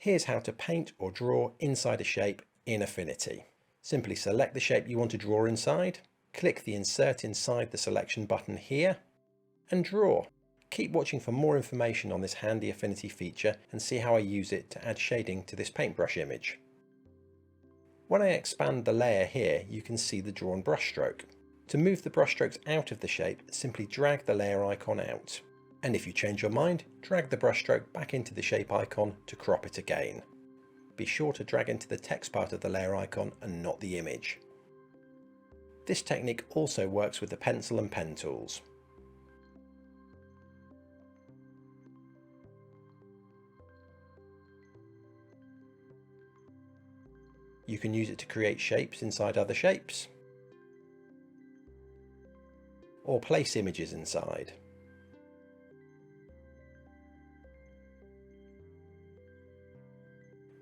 Here's how to paint or draw inside a shape in Affinity. Simply select the shape you want to draw inside, click the Insert Inside the Selection button here, and draw. Keep watching for more information on this handy Affinity feature and see how I use it to add shading to this paintbrush image. When I expand the layer here, you can see the drawn brushstroke. To move the brushstrokes out of the shape, simply drag the layer icon out. And if you change your mind, drag the brushstroke back into the shape icon to crop it again. Be sure to drag into the text part of the layer icon and not the image. This technique also works with the pencil and pen tools. You can use it to create shapes inside other shapes, or place images inside.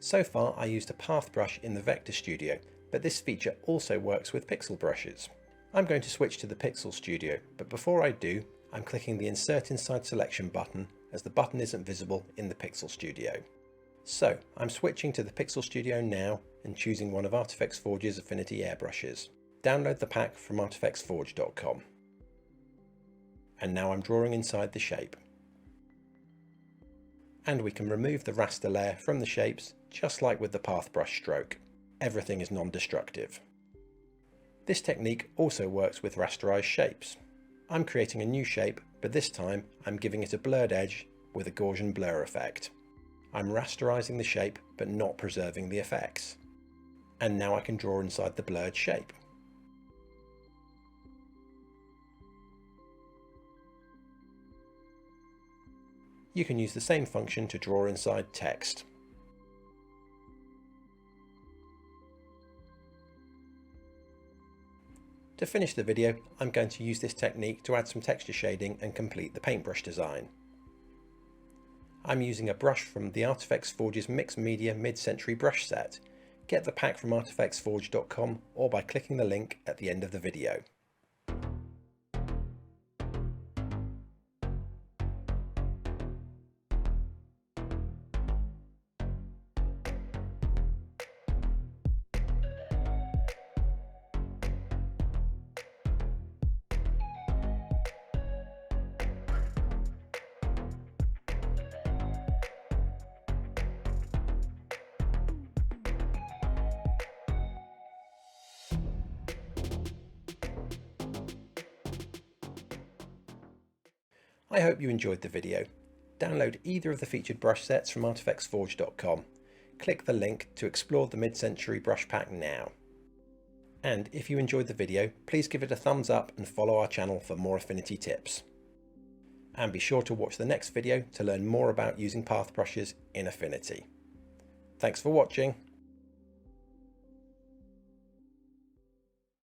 So far I used a path brush in the Vector Studio, but this feature also works with pixel brushes. I'm going to switch to the Pixel Studio, but before I do, I'm clicking the Insert Inside Selection button as the button isn't visible in the Pixel Studio. So I'm switching to the Pixel Studio now and choosing one of Artifex Forge's Affinity airbrushes. Download the pack from artifexforge.com. And now I'm drawing inside the shape. And we can remove the raster layer from the shapes just like with the path brush stroke. Everything is non-destructive. This technique also works with rasterized shapes. I'm creating a new shape, but this time I'm giving it a blurred edge with a Gaussian blur effect. I'm rasterizing the shape but not preserving the effects. And now I can draw inside the blurred shape. You can use the same function to draw inside text. To finish the video, I'm going to use this technique to add some texture shading and complete the paintbrush design. I'm using a brush from the Artifex Forge's Mixed Media Mid-Century brush set. Get the pack from artifexforge.com or by clicking the link at the end of the video. I hope you enjoyed the video. Download either of the featured brush sets from artifexforge.com. Click the link to explore the mid-century brush pack now. And if you enjoyed the video, please give it a thumbs up and follow our channel for more Affinity tips. And be sure to watch the next video to learn more about using path brushes in Affinity. Thanks for watching.